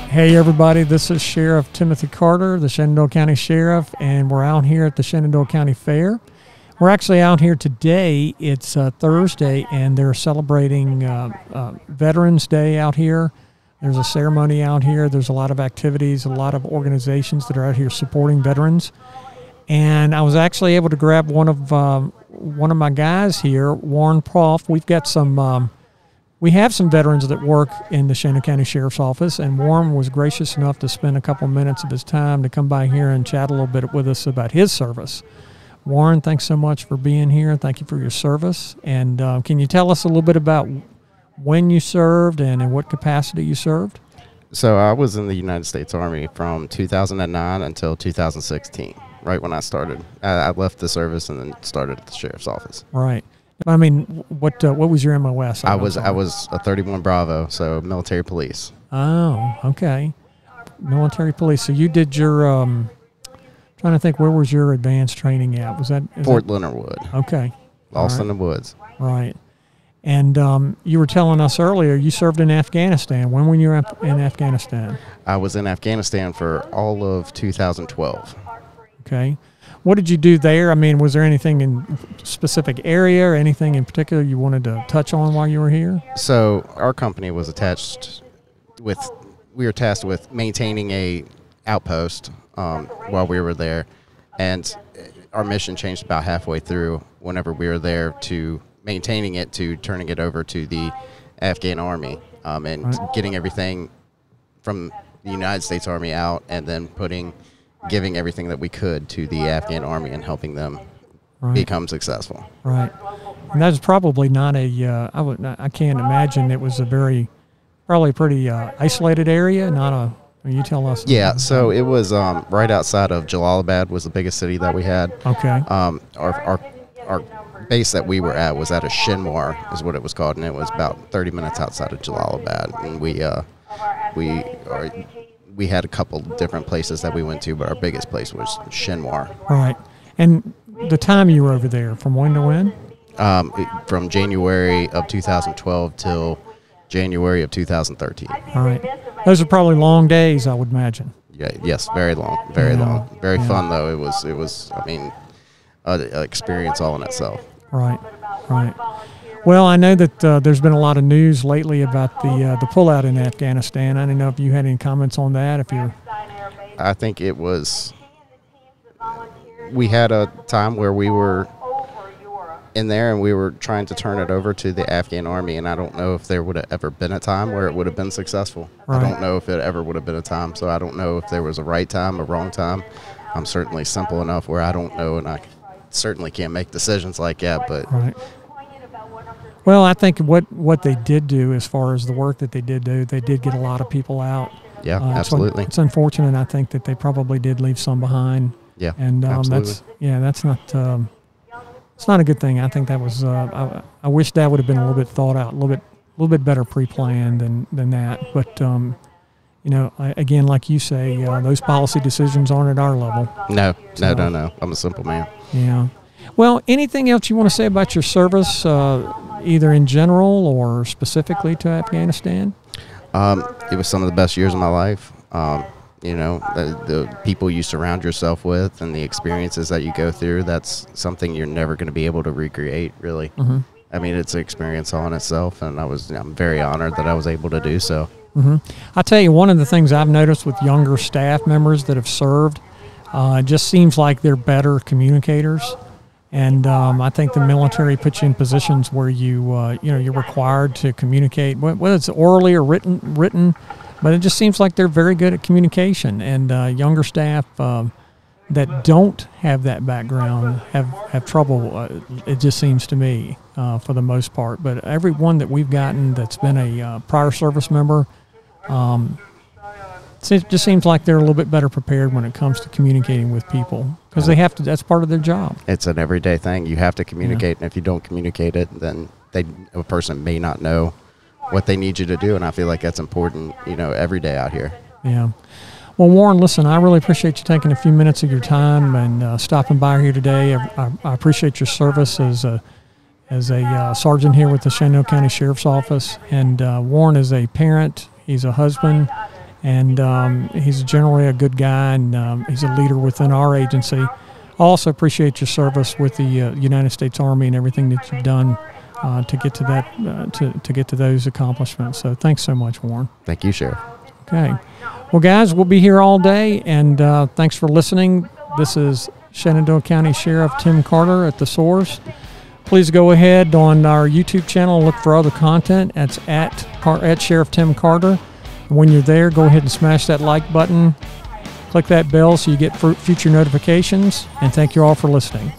Hey everybody, this is Sheriff Timothy Carter, the Shenandoah County Sheriff, and we're out here at the Shenandoah County Fair. We're actually out here today. It's Thursday, and they're celebrating Veterans Day out here. There's a ceremony out here. There's a lot of activities, a lot of organizations that are out here supporting veterans. And I was actually able to grab one of my guys here, Warren Poff. We have some veterans that work in the Shenandoah County Sheriff's Office, and Warren was gracious enough to spend a couple minutes of his time to come by here and chat a little bit with us about his service. Warren, thanks so much for being here. Thank you for your service. And can you tell us a little bit about when you served and in what capacity you served? So I was in the United States Army from 2009 until 2016, right when I started. I left the service and then started at the Sheriff's Office. Right. I mean, what was your MOS? I was a 31 Bravo, so military police. Oh, okay. Military police. So you did your, trying to think, where was your advanced training at? Was that Fort Leonard Wood. Okay. Lost in the woods. Right. And you were telling us earlier you served in Afghanistan. When were you in Afghanistan? I was in Afghanistan for all of 2012. Okay. What did you do there? I mean, was there anything in specific area or anything in particular you wanted to touch on while you were here? So our company was we were tasked with maintaining a outpost while we were there, and our mission changed about halfway through whenever we were there to maintaining it to turning it over to the Afghan Army and getting everything from the United States Army out and then giving everything that we could to the Afghan Army and helping them become successful. Right. And that's probably not I can't imagine it was probably pretty isolated area, you tell us. Yeah, so it was right outside of Jalalabad was the biggest city that we had. Okay. Our base that we were at was at a Shinwar is what it was called, and it was about 30 minutes outside of Jalalabad. And we had a couple different places that we went to, but our biggest place was Shinwar. Right. And the time you were over there, from when to when? From January of 2012 till January of 2013. All right. Those are probably long days, I would imagine. Yeah. Yes. Very long. Very long. Very fun though. It was. I mean, an experience all in itself. Right. Right. Well, I know that there's been a lot of news lately about the pullout in Afghanistan. I don't know if you had any comments on that. I think it was. We had a time where we were in there and we were trying to turn it over to the Afghan Army, and I don't know if there would have ever been a time where it would have been successful. Right. I don't know if it ever would have been a time, so I don't know if there was a right time or wrong time. I'm certainly simple enough where I don't know, and I certainly can't make decisions like that, but. Right. Well, I think what they did do, as far as the work that they did do, they did get a lot of people out. Yeah, absolutely. It's unfortunate. I think that they probably did leave some behind. Yeah, and absolutely. That's not it's not a good thing. I think that was I wish that would have been a little bit thought out, a little bit better pre-planned than that. But again, like you say, those policy decisions aren't at our level. No. I'm a simple man. Yeah. Well, anything else you want to say about your service, either in general or specifically to Afghanistan? It was some of the best years of my life. The people you surround yourself with and the experiences that you go through, that's something you're never going to be able to recreate, really. Mm-hmm. I mean, it's an experience all in itself, and I'm very honored that I was able to do so. Mm-hmm. I'll tell you, one of the things I've noticed with younger staff members that have served, it just seems like they're better communicators. And I think the military puts you in positions where you're required to communicate, whether it's orally or written, but it just seems like they're very good at communication. And younger staff that don't have that background have trouble. It just seems to me for the most part. But everyone that we've gotten that's been a prior service member, it just seems like they're a little bit better prepared when it comes to communicating with people because they have to. That's part of their job. It's an everyday thing. You have to communicate, and if you don't communicate it, then a person may not know what they need you to do. And I feel like that's important, every day out here. Yeah. Well, Warren, listen, I really appreciate you taking a few minutes of your time and stopping by here today. I appreciate your service as a sergeant here with the Shenandoah County Sheriff's Office. And Warren is a parent. He's a husband. And he's generally a good guy, and he's a leader within our agency. I also appreciate your service with the United States Army and everything that you've done to get to that to get to those accomplishments. So thanks so much, Warren. Thank you, Sheriff. Okay. Well, guys, we'll be here all day, and thanks for listening. This is Shenandoah County Sheriff Tim Carter at The Source. Please go ahead on our YouTube channel and look for other content. That's at Sheriff Tim Carter. When you're there, go ahead and smash that like button. Click that bell so you get future notifications. And thank you all for listening.